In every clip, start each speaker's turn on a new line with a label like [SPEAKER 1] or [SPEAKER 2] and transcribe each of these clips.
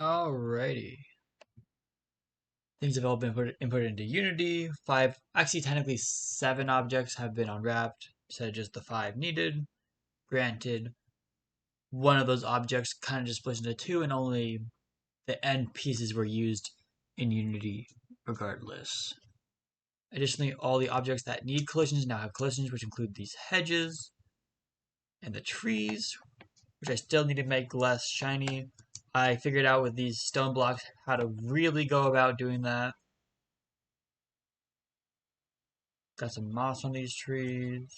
[SPEAKER 1] Alrighty. Things have all been inputted into Unity. Actually technically 7 objects have been unwrapped instead of just the 5 needed. Granted, one of those objects kind of just splits into 2 and only the end pieces were used in Unity regardless. Additionally, all the objects that need collisions now have collisions, which include these hedges and the trees, which I still need to make less shiny. I figured out with these stone blocks how to really go about doing that. Got some moss on these trees.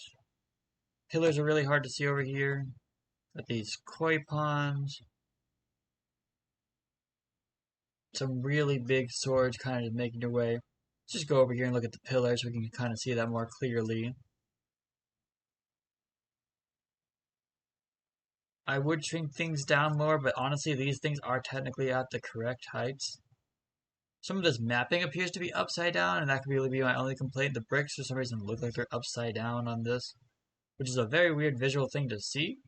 [SPEAKER 1] Pillars are really hard to see over here. Got these koi ponds. Some really big swords kind of just making their way. Let's just go over here and look at the pillars so we can kind of see that more clearly. I would shrink things down more, but honestly, these things are technically at the correct heights. Some of this mapping appears to be upside down, and that could really be my only complaint. The bricks, for some reason, look like they're upside down on this, which is a very weird visual thing to see,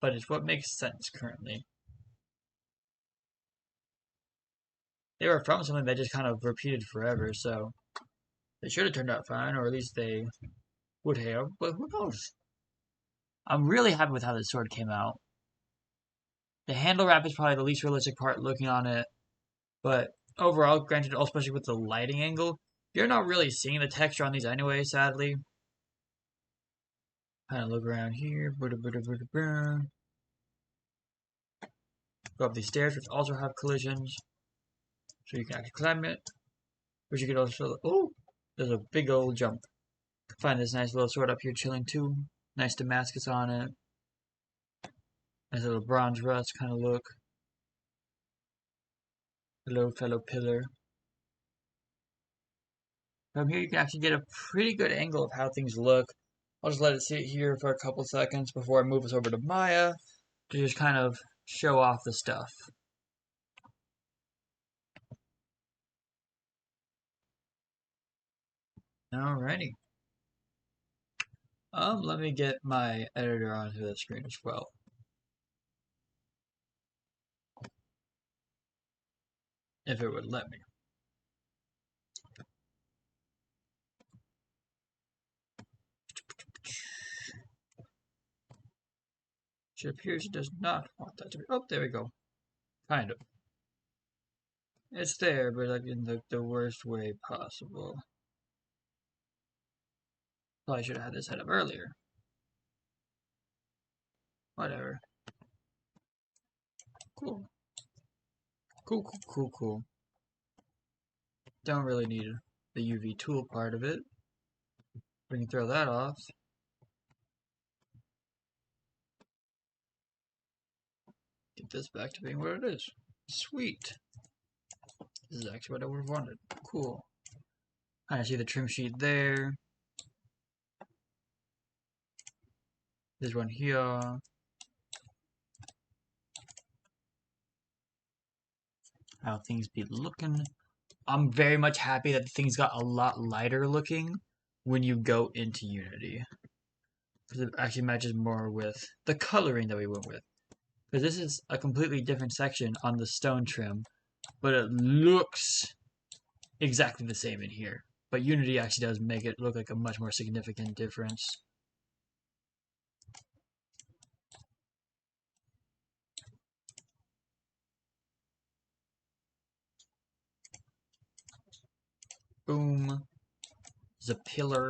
[SPEAKER 1] but it's what makes sense currently. They were from something that just kind of repeated forever, so they should have turned out fine, or at least they would have, but who knows? I'm really happy with how this sword came out. The handle wrap is probably the least realistic part looking on it, but overall, granted, especially with the lighting angle, you're not really seeing the texture on these anyway, sadly. Kind of look around here. Go up these stairs, which also have collisions, so you can actually climb it. Which you could also, oh, there's a big old jump. Find this nice little sword up here chilling too. Nice Damascus on it. Nice little bronze rust kind of look. Hello, fellow pillar. From here you can actually get a pretty good angle of how things look. I'll just let it sit here for a couple seconds before I move us over to Maya to just kind of show off the stuff. Alrighty. Let me get my editor onto the screen as well. If it would let me. It appears it does not want that to be. Oh, there we go. Kind of. It's there, but like in the worst way possible. Probably should have had this set up earlier. Whatever. Cool. Cool. Don't really need the UV tool part of it. We can throw that off. Get this back to being what it is. Sweet. This is actually what I would have wanted. Cool. I see the trim sheet there. There's one here. How things be looking. I'm very much happy that things got a lot lighter looking when you go into Unity. Because it actually matches more with the coloring that we went with. Because this is a completely different section on the stone trim, but it looks exactly the same in here. But Unity actually does make it look like a much more significant difference. Boom. There's a pillar.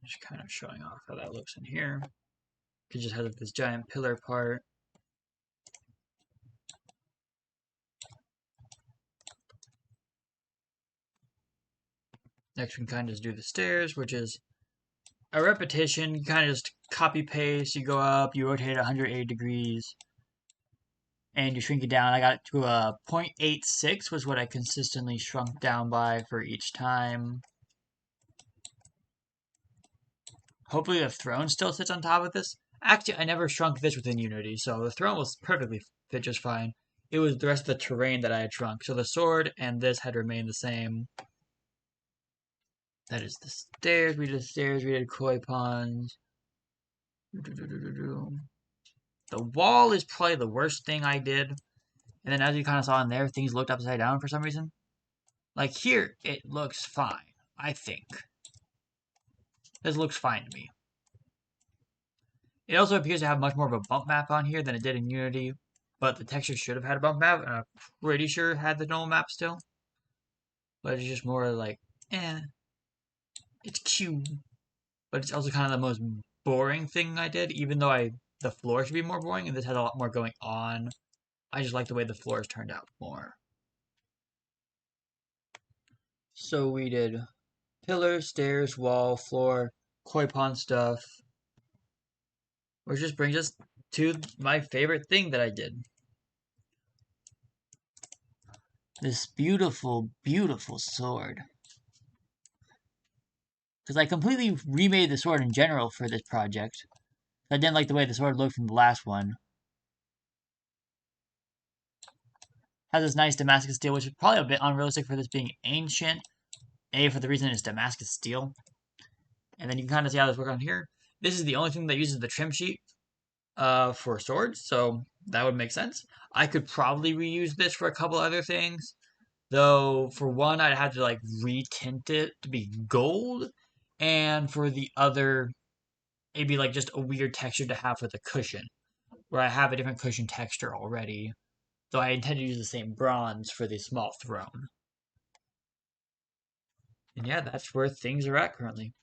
[SPEAKER 1] Just kind of showing off how that looks in here. It just has this giant pillar part. Next we can kind of just do the stairs, which is a repetition. You kind of just copy paste, you go up, you rotate 180 degrees, and you shrink it down. I got it to a 0.86 was what I consistently shrunk down by for each time. Hopefully the throne still sits on top of this. Actually, I never shrunk this within Unity, so the throne will perfectly fit just fine. it was the rest of the terrain that I had shrunk. So the sword and this had remained the same. That is the stairs. We did stairs. We did koi ponds. The wall is probably the worst thing I did. And then as you kind of saw in there, things looked upside down for some reason. Like here, it looks fine, I think. This looks fine to me. It also appears to have much more of a bump map on here than it did in Unity, but the texture should have had a bump map, and I'm pretty sure it had the normal map still. But it's just more like, it's cute. But it's also kind of the most boring thing I did, even though the floor should be more boring, and this has a lot more going on. I just like the way the floors turned out more. So we did pillars, stairs, wall, floor, koi pond stuff. Which just brings us to my favorite thing that I did. This beautiful, beautiful sword. Because I completely remade the sword in general for this project. I didn't like the way the sword looked from the last one. Has this nice Damascus steel, which is probably a bit unrealistic for this being ancient. For the reason it's Damascus steel. And then you can kind of see how this works on here. This is the only thing that uses the trim sheet for swords, so that would make sense. I could probably reuse this for a couple other things. Though, for one, I'd have to, like, retint it to be gold. And for the other, it'd be, like, just a weird texture to have for the cushion. Where I have a different cushion texture already. Though I intend to use the same bronze for the small throne. And yeah, that's where things are at currently.